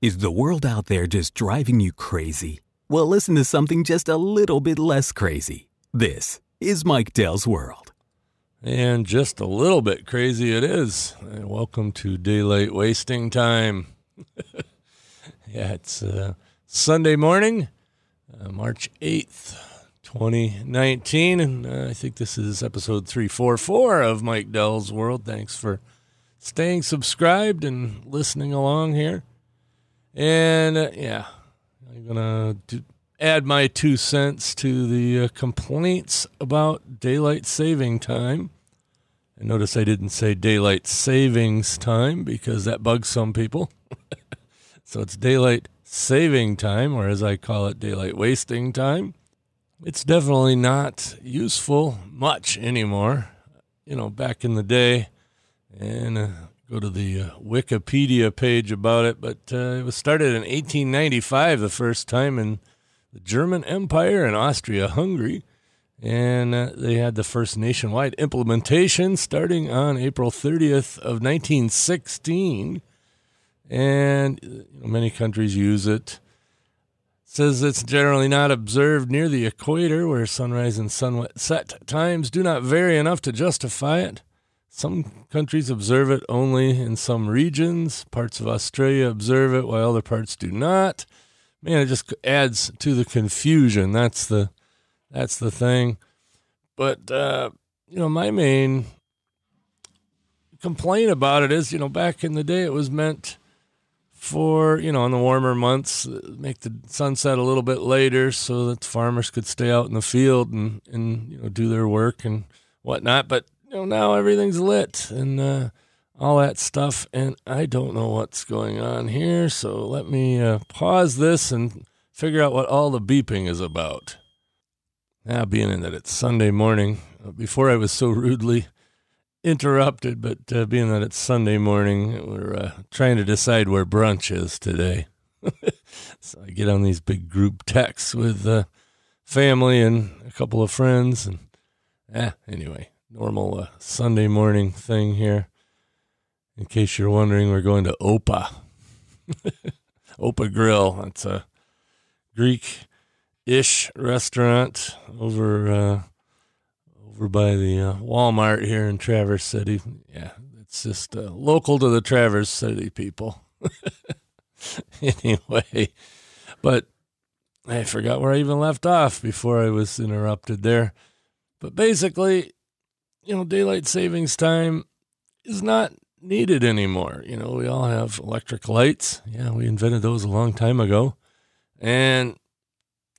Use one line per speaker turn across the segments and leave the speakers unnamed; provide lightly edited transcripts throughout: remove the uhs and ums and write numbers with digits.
Is the world out there just driving you crazy? Well, listen to something just a little bit less crazy. This is Mike Dell's World.
And just a little bit crazy it is. Welcome to Daylight Wasting Time. Yeah, it's Sunday morning, March 8th, 2019. And I think this is episode 344 of Mike Dell's World. Thanks for staying subscribed and listening along here. And I'm going to add my 2 cents to the complaints about daylight saving time. And notice I didn't say daylight savings time because that bugs some people. So it's daylight saving time, or as I call it, daylight wasting time. It's definitely not useful much anymore. You know, back in the day, and go to the Wikipedia page about it, but it was started in 1895 the first time in the German Empire and Austria-Hungary, and they had the first nationwide implementation starting on April 30th of 1916, and many countries use it. It says it's generally not observed near the equator, where sunrise and sunset times do not vary enough to justify it. Some countries observe it only in some regions. Parts of Australia observe it while other parts do not. Man, it just adds to the confusion. That's the thing. But, my main complaint about it is, back in the day it was meant for, in the warmer months, make the sunset a little bit later so that farmers could stay out in the field and do their work and whatnot. But now everything's lit and all that stuff, and I don't know what's going on here, so let me pause this and figure out what all the beeping is about. Now, being that it's Sunday morning, before I was so rudely interrupted, but being that it's Sunday morning, we're trying to decide where brunch is today. So I get on these big group texts with family and a couple of friends, and anyway. Normal Sunday morning thing here. In case you're wondering, we're going to Opa. Opa Grill. That's a Greek-ish restaurant over by the Walmart here in Traverse City. Yeah, it's just local to the Traverse City people. Anyway, but I forgot where I even left off before I was interrupted there. But basically, daylight savings time is not needed anymore. We all have electric lights. Yeah, we invented those a long time ago. And,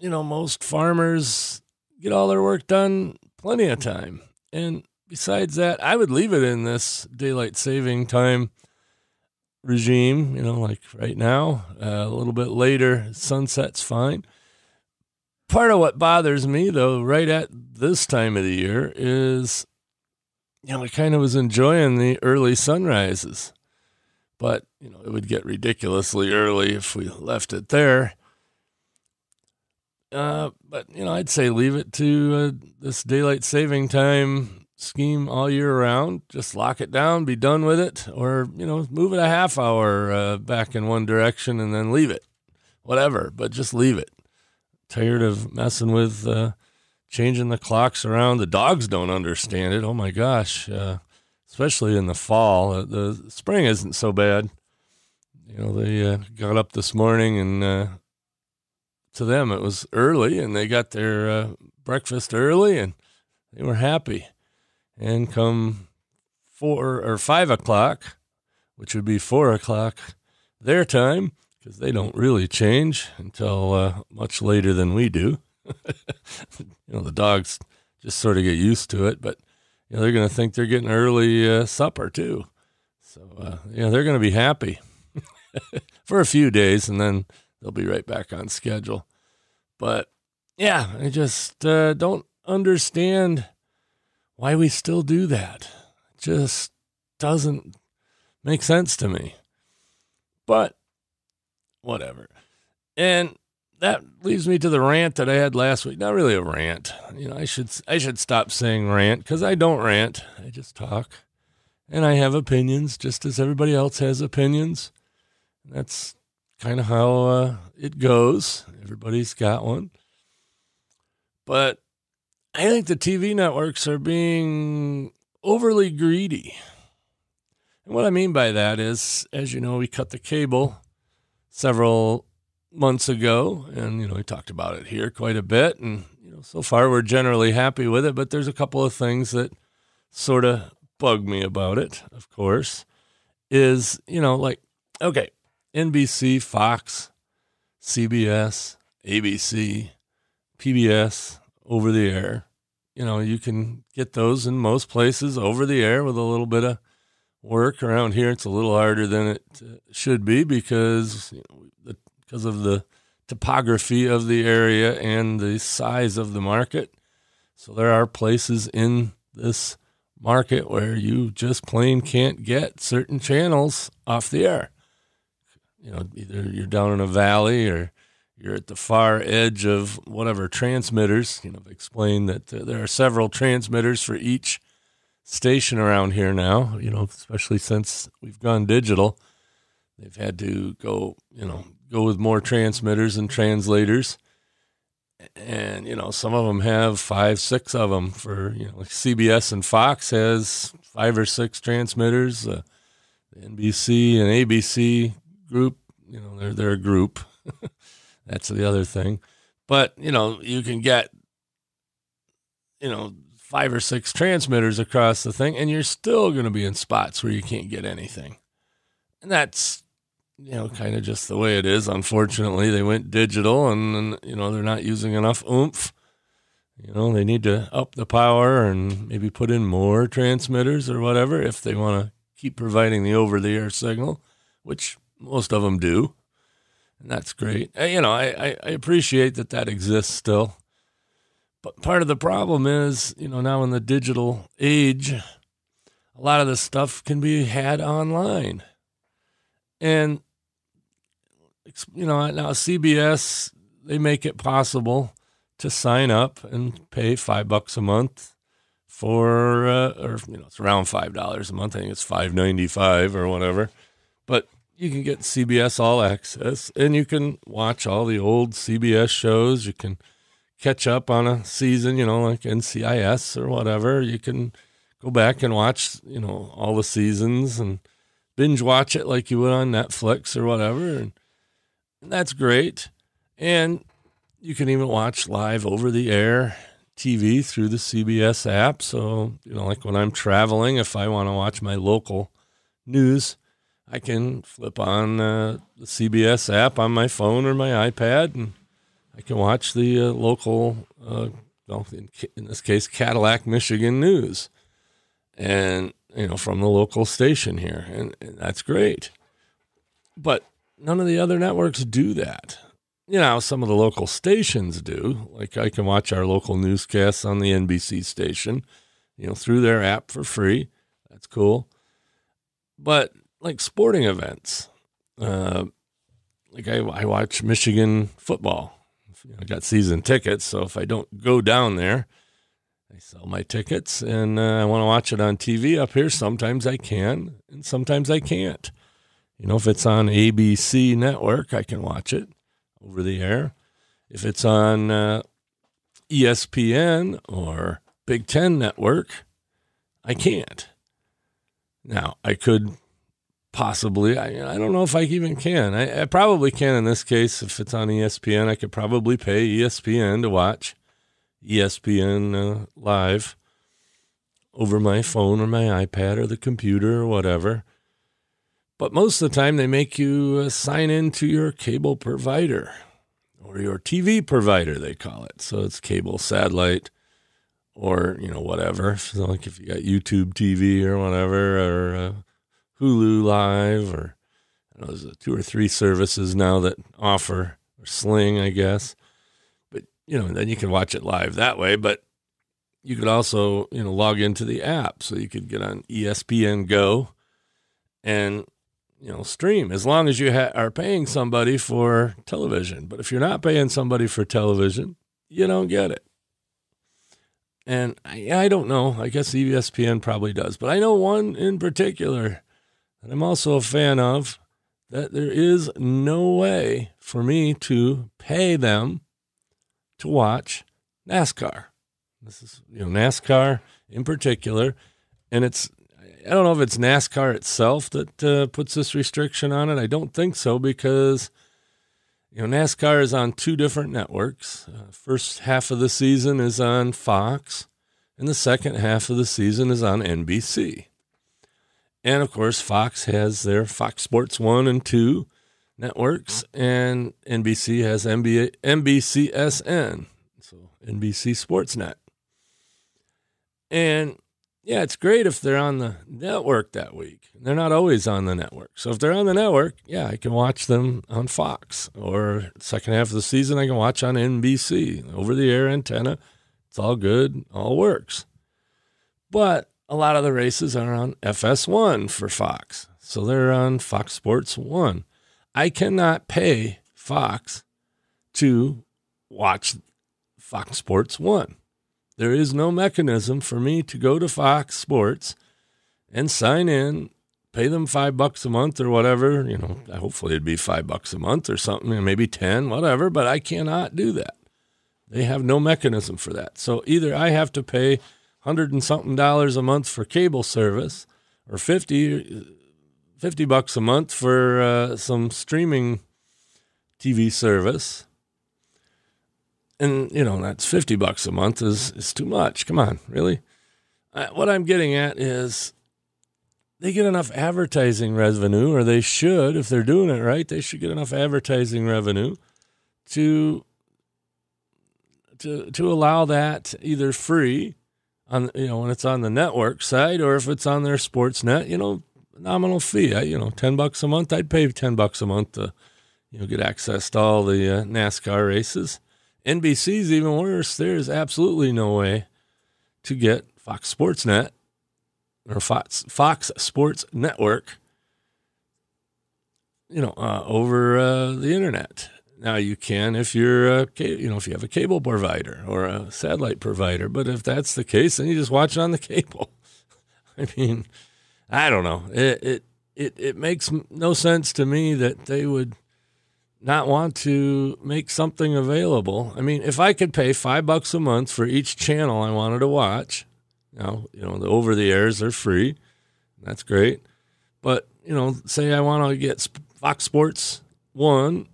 most farmers get all their work done plenty of time. And besides that, I would leave it in this daylight saving time regime, like right now, a little bit later, sunset's fine. Part of what bothers me, though, right at this time of the year is I kind of was enjoying the early sunrises, but, it would get ridiculously early if we left it there. But, I'd say leave it to this daylight saving time scheme all year round. Just lock it down, be done with it, or, move it a half hour back in one direction and then leave it. Whatever, but just leave it. Tired of messing with changing the clocks around. The dogs don't understand it. Oh my gosh. Especially in the fall. The spring isn't so bad. They got up this morning and to them it was early and they got their breakfast early and they were happy. And come 4 or 5 o'clock, which would be 4 o'clock their time, because they don't really change until much later than we do. The dogs just sort of get used to it, but they're going to think they're getting early supper too. So they're going to be happy for a few days, and then they'll be right back on schedule. But I just don't understand why we still do that. It just doesn't make sense to me. But whatever. And that leads me to the rant that I had last week. Not really a rant. I should stop saying rant, because I don't rant. I just talk. And I have opinions, just as everybody else has opinions. That's kind of how it goes. Everybody's got one. But I think the TV networks are being overly greedy. And what I mean by that is, as you know, we cut the cable several months ago, and, we talked about it here quite a bit. And, so far we're generally happy with it, but there's a couple of things that sort of bug me about it, of course, is, okay, NBC, Fox, CBS, ABC, PBS, over the air. You can get those in most places over the air with a little bit of work. Around here, it's a little harder than it should be because of the topography of the area and the size of the market. So there are places in this market where you just plain can't get certain channels off the air. Either you're down in a valley or you're at the far edge of whatever transmitters. I've explained that there are several transmitters for each station around here now, especially since we've gone digital. They've had to go with more transmitters and translators. And, some of them have 5, 6 of them for, like CBS and Fox has 5 or 6 transmitters. The NBC and ABC group, they're a group. That's the other thing. But, you can get, 5 or 6 transmitters across the thing, and you're still going to be in spots where you can't get anything. And that's, kind of just the way it is. Unfortunately, they went digital and they're not using enough oomph. They need to up the power and maybe put in more transmitters or whatever if they want to keep providing the over-the-air signal, which most of them do. And that's great. I appreciate that exists still. But part of the problem is, now in the digital age, a lot of the stuff can be had online. And, now CBS, they make it possible to sign up and pay $5 a month for, it's around $5 a month. I think it's $5.95 or whatever. But you can get CBS All Access, and you can watch all the old CBS shows. You can catch up on a season, like NCIS or whatever. You can go back and watch, all the seasons and binge watch it like you would on Netflix or whatever. And that's great. And you can even watch live over the air TV through the CBS app. So, like when I'm traveling, if I want to watch my local news, I can flip on the CBS app on my phone or my iPad, and I can watch the local, in this case, Cadillac, Michigan news, and, from the local station here. And that's great. But none of the other networks do that. Some of the local stations do. Like I can watch our local newscasts on the NBC station, through their app for free. That's cool. But like sporting events, like I watch Michigan football. I got season tickets, so if I don't go down there, I sell my tickets, and I want to watch it on TV up here. Sometimes I can, and sometimes I can't. If it's on ABC network, I can watch it over the air. If it's on ESPN or Big Ten network, I can't. Now, I could possibly, I don't know if I even can. I probably can in this case. If it's on ESPN, I could probably pay ESPN to watch ESPN live over my phone or my iPad or the computer or whatever. But most of the time, they make you sign into your cable provider or your TV provider, they call it. So it's cable, satellite, or, whatever. So like if you got YouTube TV or whatever, or Hulu Live, or there's 2 or 3 services now that offer, or Sling, I guess. But, then you can watch it live that way. But you could also, log into the app. So you could get on ESPN Go and, stream, as long as you are paying somebody for television. But if you're not paying somebody for television, you don't get it. And I don't know. I guess ESPN probably does. But I know one in particular that I'm also a fan of that there is no way for me to pay them to watch NASCAR. This is, NASCAR in particular. And I don't know if it's NASCAR itself that puts this restriction on it. I don't think so, because NASCAR is on two different networks. First half of the season is on Fox, and the second half of the season is on NBC. And, of course, Fox has their Fox Sports 1 and 2 networks, and NBC has NBCSN, so NBC Sportsnet. And, yeah, it's great if they're on the network that week. They're not always on the network. So if they're on the network, yeah, I can watch them on Fox. Or second half of the season, I can watch on NBC, over-the-air antenna. It's all good, all works. But a lot of the races are on FS1 for Fox. So they're on Fox Sports 1. I cannot pay Fox to watch Fox Sports 1. There is no mechanism for me to go to Fox Sports and sign in, pay them $5 a month or whatever. Hopefully it'd be $5 a month or something, maybe 10, whatever, but I cannot do that. They have no mechanism for that. So either I have to pay $100 and something a month for cable service, or $50 a month for some streaming TV service. And, that's $50 a month is too much. Come on, really? What I'm getting at is they get enough advertising revenue, or they should, if they're doing it right, they should get enough advertising revenue to allow that either free on, when it's on the network side, or if it's on their sports net, nominal fee. $10 a month, I'd pay $10 a month to, get access to all the NASCAR races. NBC's even worse. There's absolutely no way to get Fox Sports Net or Fox Sports Network, over the internet. Now you can if you're if you have a cable provider or a satellite provider, but if that's the case, then you just watch it on the cable. I mean, I don't know. It makes no sense to me that they would not want to make something available. I mean, if I could pay $5 a month for each channel I wanted to watch, the over the airs are free. That's great. But, say I want to get Fox Sports 1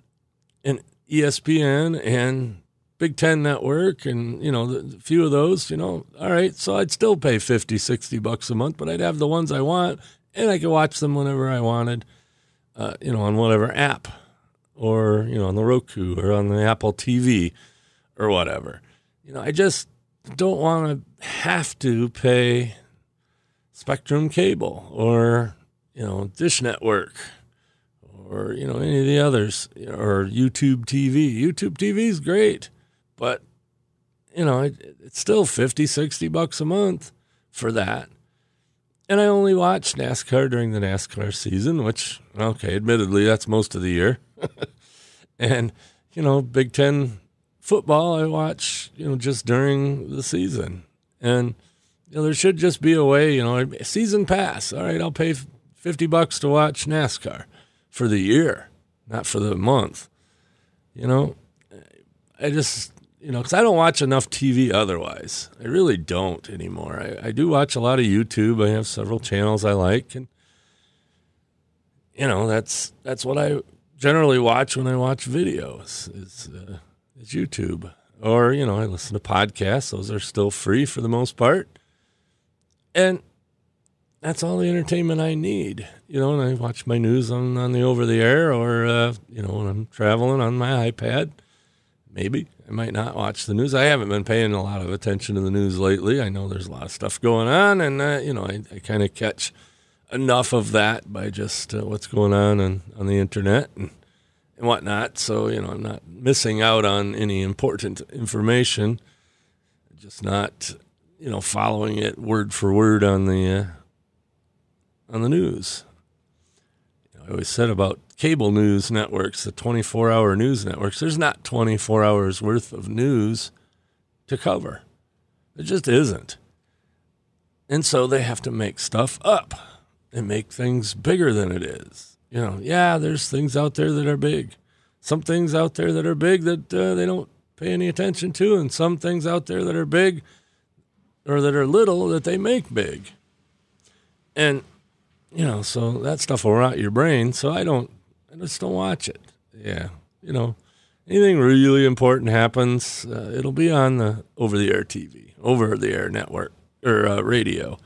and ESPN and Big Ten Network and, a few of those, all right. So I'd still pay $50, $60 a month, but I'd have the ones I want, and I could watch them whenever I wanted, on whatever app, or, on the Roku or on the Apple TV or whatever. I just don't want to have to pay Spectrum Cable or, Dish Network or, any of the others, or YouTube TV. YouTube TV is great, but, it's still $50, $60 a month for that. And I only watch NASCAR during the NASCAR season, which, okay, admittedly, that's most of the year. And, Big Ten football, I watch, just during the season. And, there should just be a way, season pass. All right, I'll pay $50 to watch NASCAR for the year, not for the month. I just, because I don't watch enough TV otherwise. I really don't anymore. I do watch a lot of YouTube. I have several channels I like. And, that's what I generally watch when I watch videos is YouTube. Or, I listen to podcasts. Those are still free for the most part. And that's all the entertainment I need. And I watch my news on the over-the-air, or, when I'm traveling on my iPad. Maybe. I might not watch the news. I haven't been paying a lot of attention to the news lately. I know there's a lot of stuff going on, and, I kind of catch enough of that by just what's going on the internet and whatnot. So, I'm not missing out on any important information, just not, following it word for word on the news. I always said about cable news networks, the 24-hour news networks, there's not 24 hours worth of news to cover. There just isn't. And so they have to make stuff up and make things bigger than it is. there's things out there that are big. Some things out there that are big that they don't pay any attention to, and some things out there that are big or that are little that they make big. And, so that stuff will rot your brain, so I just don't watch it. Yeah, anything really important happens, it'll be on the over-the-air TV, over-the-air network, or radio.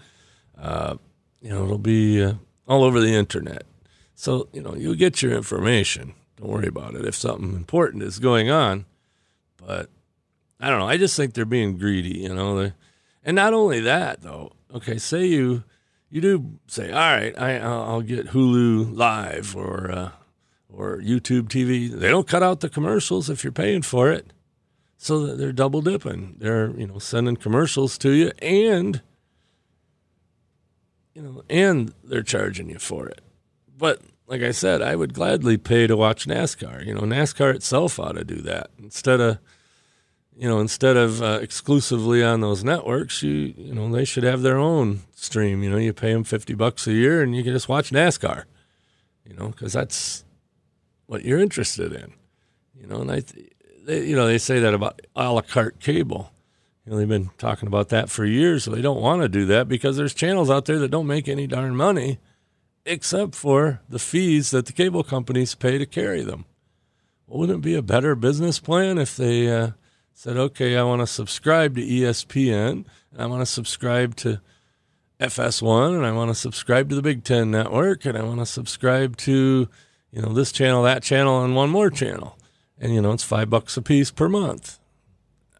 It'll be all over the internet. So, you'll get your information. Don't worry about it if something important is going on. But, I don't know. I just think they're being greedy, And not only that, though. Okay, say you do say, all right, I'll get Hulu Live or YouTube TV. They don't cut out the commercials if you're paying for it. So they're double dipping. They're, sending commercials to you and they're charging you for it. But like I said, I would gladly pay to watch NASCAR. NASCAR itself ought to do that instead of exclusively on those networks. They should have their own stream. You pay them $50 a year and you can just watch NASCAR. Because that's what you're interested in. And they say that about a la carte cable. They've been talking about that for years. So they don't want to do that because there's channels out there that don't make any darn money except for the fees that the cable companies pay to carry them. Well, wouldn't it be a better business plan if they said, okay, I want to subscribe to ESPN, and I want to subscribe to FS1, and I want to subscribe to the Big Ten Network, and I want to subscribe to, this channel, that channel, and one more channel. And, it's $5 a piece per month.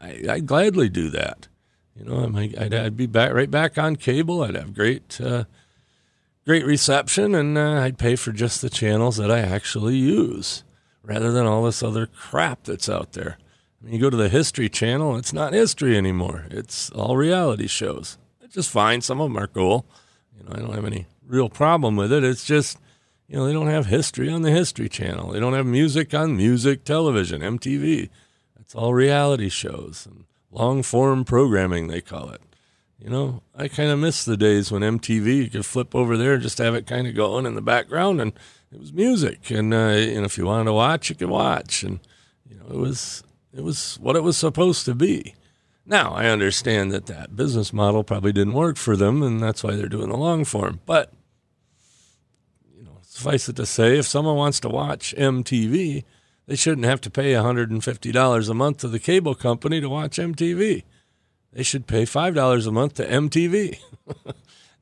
I'd gladly do that. I'd be right back on cable. I'd have great reception, and I'd pay for just the channels that I actually use rather than all this other crap that's out there. You go to the History Channel, it's not history anymore. It's all reality shows. It's just fine. Some of them are cool. I don't have any real problem with it. It's just, they don't have history on the History Channel. They don't have music on music television, MTV. It's all reality shows and long-form programming, they call it. I kind of miss the days when MTV, you could flip over there and just have it kind of going in the background, and it was music. And, if you wanted to watch, you could watch. And, it was what it was supposed to be. Now, I understand that business model probably didn't work for them, and that's why they're doing the long form. But, suffice it to say, if someone wants to watch MTV, they shouldn't have to pay $150 a month to the cable company to watch MTV. They should pay $5 a month to MTV.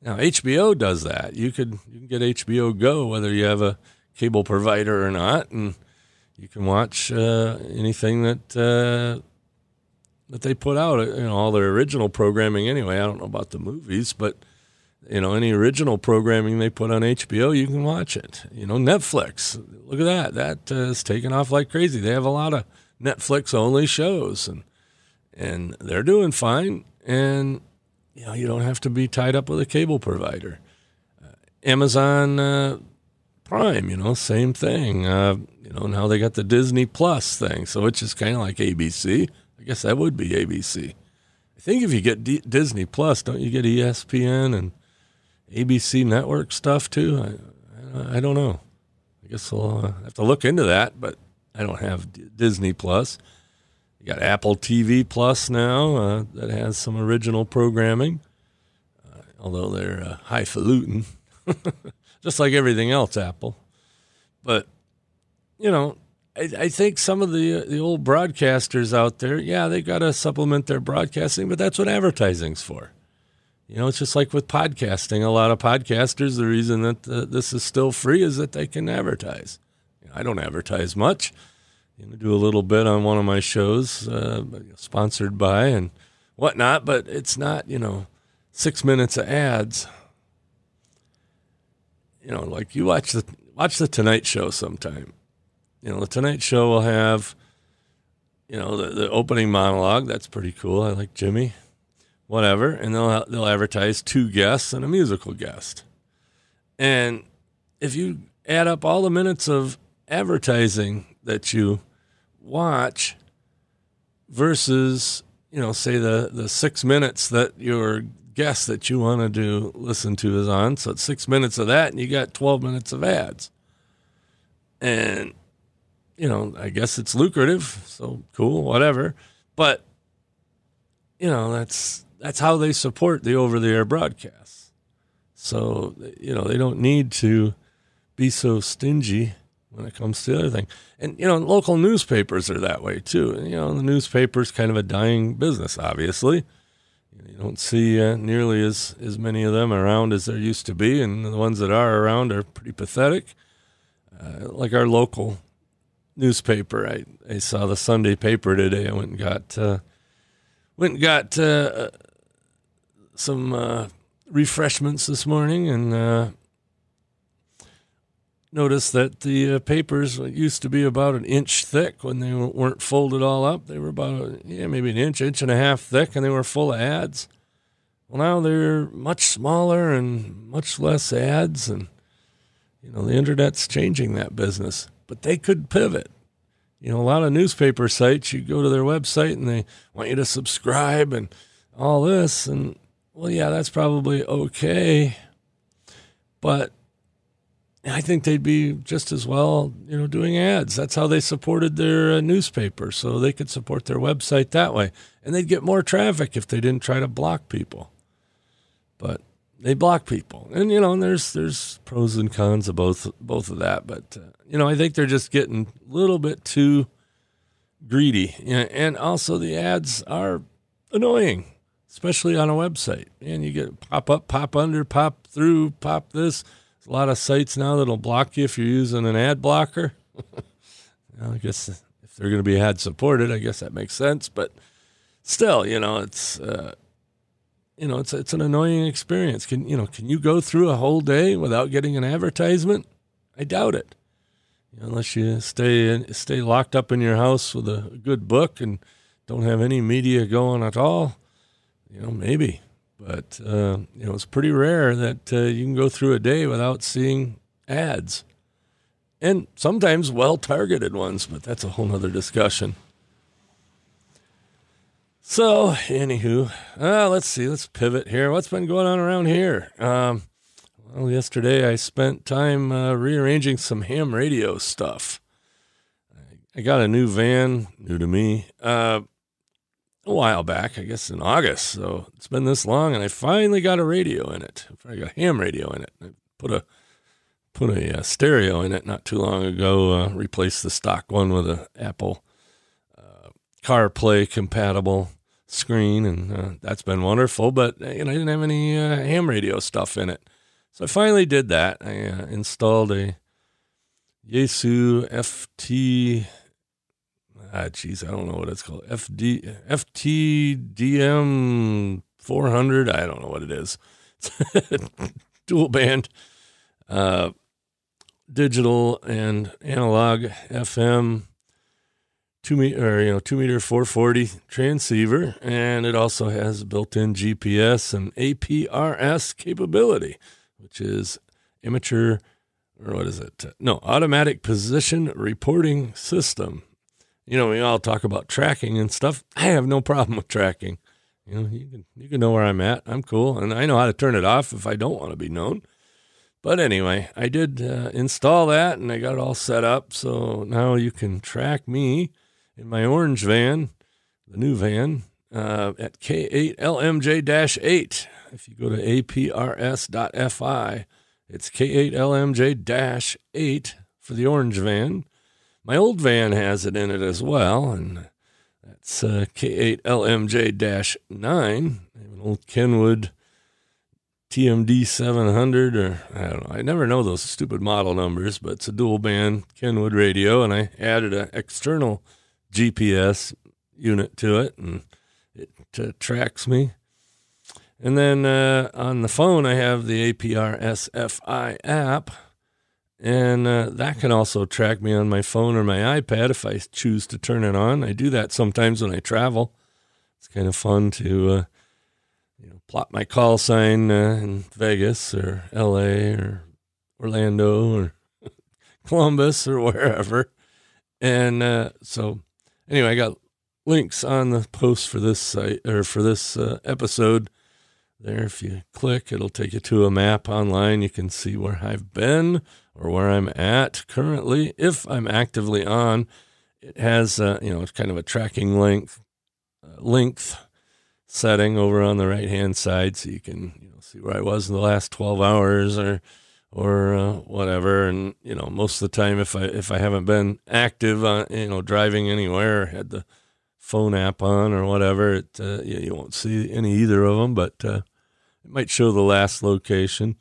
Now, HBO does that. You can get HBO Go whether you have a cable provider or not, and you can watch anything that they put out, all their original programming anyway. I don't know about the movies, but, any original programming they put on HBO, you can watch it. Netflix, look at that. That is taking off like crazy. They have a lot of Netflix-only shows, and they're doing fine. And, you don't have to be tied up with a cable provider. Amazon Prime, same thing. Now they got the Disney Plus thing, so it's just kind of like ABC. I guess that would be ABC. I think if you get Disney Plus, don't you get ESPN and ABC Network stuff too? I don't know. I guess I'll have to look into that, but I don't have Disney Plus. You got Apple TV Plus now that has some original programming, although they're highfalutin, just like everything else, Apple. But, I think some of the old broadcasters out there, they got to supplement their broadcasting, but that's what advertising's for. It's just like with podcasting. A lot of podcasters, the reason that this is still free is that they can advertise. I don't advertise much. Do a little bit on one of my shows, sponsored by and whatnot, but it's not, 6 minutes of ads. Like you watch the Tonight Show sometime. The Tonight Show will have, the opening monologue. That's pretty cool. I like Jimmy. Whatever. And they'll advertise 2 guests and a musical guest. And if you add up all the minutes of advertising that you watch versus, say the 6 minutes that your guest that you want to listen to is on, so it's 6 minutes of that, and you got 12 minutes of ads. And, I guess it's lucrative, so cool, whatever. But, that's how they support the over-the-air broadcasts. So, they don't need to be so stingy when it comes to the other thing. And, local newspapers are that way too. And, the newspaper's kind of a dying business, obviously. You don't see nearly as many of them around as there used to be, and the ones that are around are pretty pathetic. Like our local newspaper, I saw the Sunday paper today. I went and got some refreshments this morning, and noticed that the papers used to be about an inch thick when they weren't folded all up. They were about maybe an inch and a half thick, and they were full of ads. Well, now they're much smaller and much less ads, and the internet's changing that business. But they could pivot. A lot of newspaper sites, you go to their website and they want you to subscribe and all this, and well, yeah, that's probably okay, but I think they'd be just as well, doing ads. That's how they supported their newspaper, so they could support their website that way. And they'd get more traffic if they didn't try to block people. But they block people. And, and there's pros and cons of both of that. But, I think they're just getting a little bit too greedy. And also the ads are annoying, especially on a website. And you get pop up, pop under, pop through, pop this. A lot of sites now that'll block you if you're using an ad blocker. I guess if they're going to be ad supported, I guess that makes sense. But still, it's it's an annoying experience. Can you go through a whole day without getting an advertisement? I doubt it. Unless you stay locked up in your house with a good book and don't have any media going at all. Maybe. But, it's pretty rare that you can go through a day without seeing ads. And sometimes well-targeted ones, but that's a whole nother discussion. So, anywho, let's see. Let's pivot here. What's been going on around here? Well, yesterday I spent time rearranging some ham radio stuff. I got a new van, new to me, a while back, I guess in August. So it's been this long, and I finally got a radio in it. I got a ham radio in it. I put a stereo in it not too long ago. Replaced the stock one with a Apple CarPlay compatible screen, and that's been wonderful. But I didn't have any ham radio stuff in it, so I finally did that. I installed a Yaesu FT. I don't know what it's called. FTDM 400. I don't know what it is. Dual band, digital and analog FM, 2 meter 440 transceiver, and it also has built-in GPS and APRS capability, which is automatic position reporting system. We all talk about tracking and stuff. I have no problem with tracking. You can know where I'm at. I'm cool. And I know how to turn it off if I don't want to be known. But anyway, I did install that, and I got it all set up. So now you can track me in my orange van, the new van, at K8LMJ-8. If you go to aprs.fi, it's K8LMJ-8 for the orange van. My old van has it in it as well, and that's K8LMJ-9. I have an old Kenwood TMD 700, or I don't know. I never know those stupid model numbers, but it's a dual band Kenwood radio, and I added an external GPS unit to it, and it tracks me. And then on the phone, I have the APRS-FI app. And that can also track me on my phone or my iPad if I choose to turn it on. I do that sometimes when I travel. It's kind of fun to, plot my call sign in Vegas or LA or Orlando or Columbus or wherever. And so anyway, I got links on the post for this site or for this episode there. If you click, it'll take you to a map online. You can see where I've been or where I'm at currently. If I'm actively on, it has, it's kind of a tracking length setting over on the right-hand side, so you can, see where I was in the last 12 hours or whatever. And, most of the time, if I haven't been active on, driving anywhere, or had the phone app on or whatever, you won't see either of them, but it might show the last location.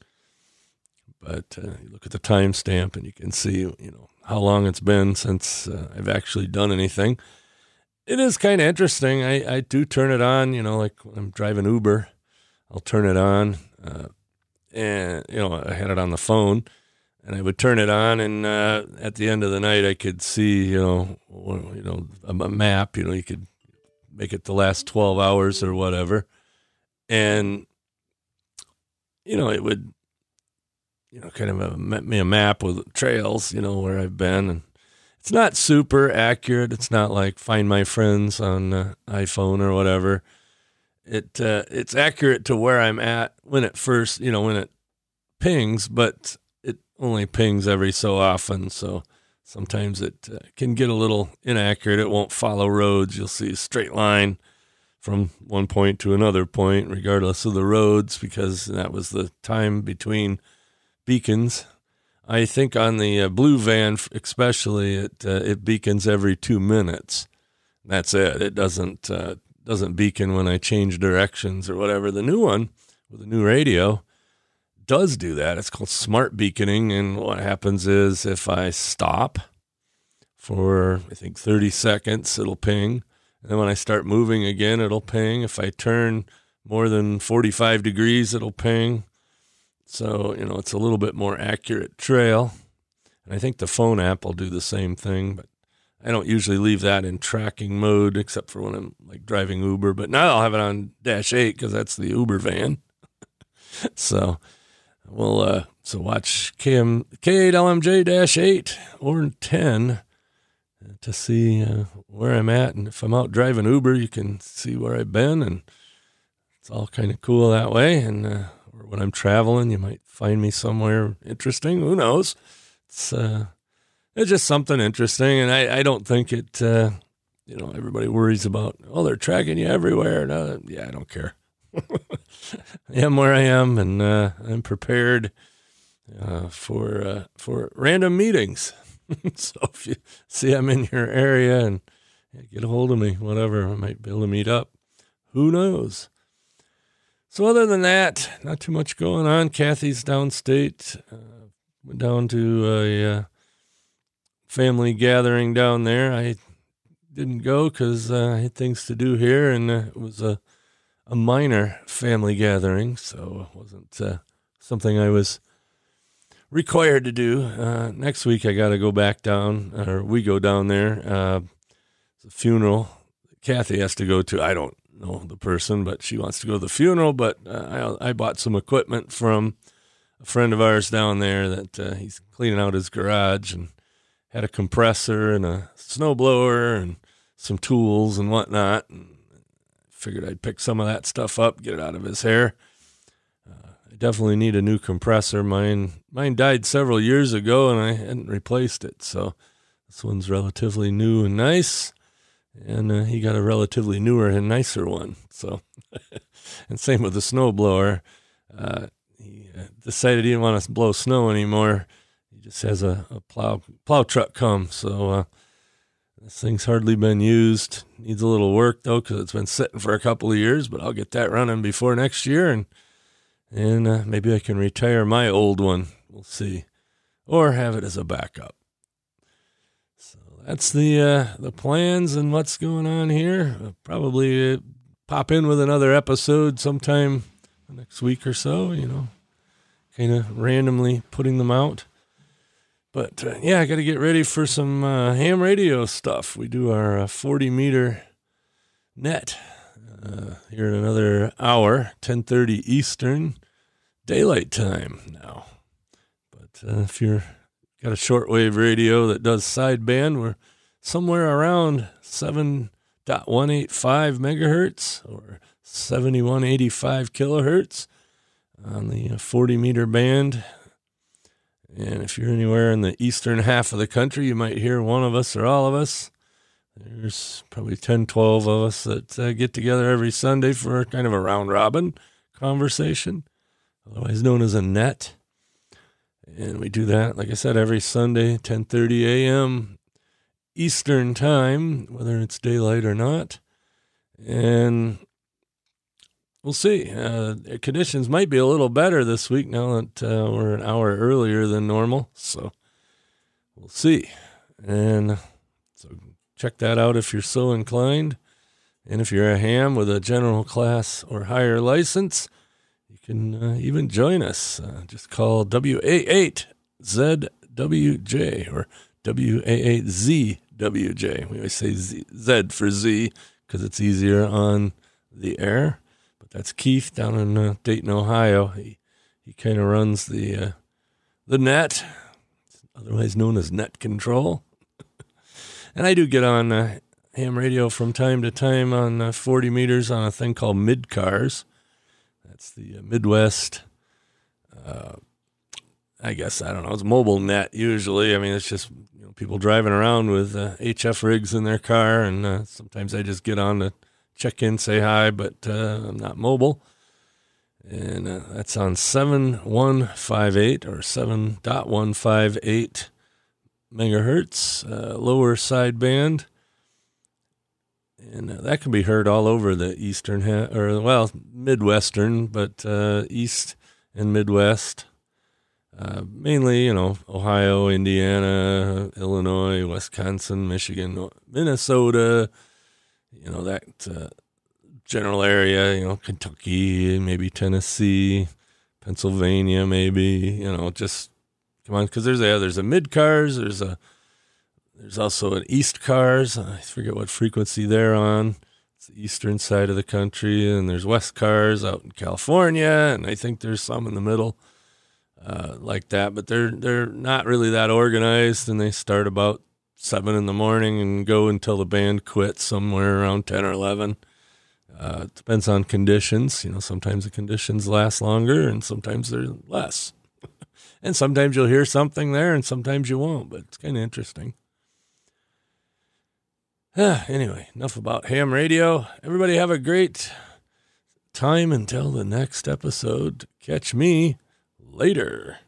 But you look at the timestamp and you can see, how long it's been since I've actually done anything. It is kind of interesting. I do turn it on, like when I'm driving Uber, I'll turn it on. And, I had it on the phone, and I would turn it on, and at the end of the night, I could see, a map, you could make it the last 12 hours or whatever. And, it would, kind of me a map with trails, where I've been. And it's not super accurate. It's not like Find My Friends on iPhone or whatever. It's accurate to where I'm at when it first, when it pings, but it only pings every so often. So sometimes it can get a little inaccurate. It won't follow roads. You'll see a straight line from one point to another point, regardless of the roads, because that was the time between beacons. I think on the blue van, especially, it beacons every 2 minutes. That's it. It doesn't beacon when I change directions or whatever. The new one with the new radio does do that. It's called smart beaconing, and what happens is if I stop for, I think, 30 seconds, it'll ping, and then when I start moving again, it'll ping. If I turn more than 45 degrees, it'll ping. So, it's a little bit more accurate trail, and I think the phone app will do the same thing, but I don't usually leave that in tracking mode except for when I'm like driving Uber, but now I'll have it on dash 8 because that's the Uber van. So we'll watch K8LMJ-8 or 10 to see where I'm at. And if I'm out driving Uber, you can see where I've been, and it's all kind of cool that way. And or when I'm traveling, you might find me somewhere interesting. Who knows? It's just something interesting, and I don't think it, everybody worries about, they're tracking you everywhere. No, I don't care. I am where I am, and I'm prepared for random meetings. So if you see I'm in your area and get a hold of me, whatever, I might be able to meet up. Who knows? So other than that, not too much going on. Kathy's downstate. Went down to a family gathering down there. I didn't go because I had things to do here, and it was a minor family gathering, so it wasn't something I was required to do. Next week I got to go back down, or we go down there. It's a funeral Kathy has to go to. I don't know the person, but she wants to go to the funeral, but I bought some equipment from a friend of ours down there that he's cleaning out his garage, and had a compressor and a snowblower and some tools and whatnot. And figured I'd pick some of that stuff up, get it out of his hair. I definitely need a new compressor. Mine died several years ago, and I hadn't replaced it. So this one's relatively new and nice. And he got a relatively newer and nicer one. So, and same with the snowblower. He decided he didn't want to blow snow anymore. He just has a plow truck come. So this thing's hardly been used. Needs a little work, though, because it's been sitting for a couple of years. But I'll get that running before next year, and maybe I can retire my old one. We'll see. Or have it as a backup. So that's the plans and what's going on here. I'll probably pop in with another episode sometime next week or so, kind of randomly putting them out. But, I got to get ready for some ham radio stuff. We do our 40-meter net here in another hour, 10:30 Eastern Daylight Time now. But if you're got a shortwave radio that does sideband, we're somewhere around 7.185 megahertz or 7185 kilohertz on the 40-meter band. And if you're anywhere in the eastern half of the country, you might hear one of us or all of us. There's probably 10, 12 of us that get together every Sunday for kind of a round-robin conversation, otherwise known as a net. And we do that, like I said, every Sunday, 10:30 a.m. Eastern time, whether it's daylight or not. And we'll see. Conditions might be a little better this week now that we're an hour earlier than normal. So we'll see. And so check that out if you're so inclined. And if you're a ham with a general class or higher license, you can even join us. Just call WA8ZWJ or WA8ZWJ. We always say Z for Z because it's easier on the air. But that's Keith down in Dayton, Ohio. He kind of runs the net, otherwise known as net control. And I do get on ham radio from time to time on 40 meters on a thing called mid-cars. That's the Midwest, I guess, I don't know, it's mobile net usually. I mean, it's just people driving around with HF rigs in their car, and sometimes I just get on to check in, say hi, but I'm not mobile. And that's on 7158 or 7.158 megahertz, lower sideband. And that can be heard all over the eastern, Midwestern, but East and Midwest. Mainly, Ohio, Indiana, Illinois, Wisconsin, Michigan, Minnesota, that general area, Kentucky, maybe Tennessee, Pennsylvania, maybe, just come on, because there's a mid-cars, there's also an East Cars. I forget what frequency they're on. It's the eastern side of the country. And there's West Cars out in California. And I think there's some in the middle like that. But they're not really that organized. And they start about 7 in the morning and go until the band quits somewhere around 10 or 11. It depends on conditions. Sometimes the conditions last longer and sometimes they're less. And sometimes you'll hear something there and sometimes you won't. But it's kind of interesting. Anyway, enough about ham radio. Everybody have a great time until the next episode. Catch me later.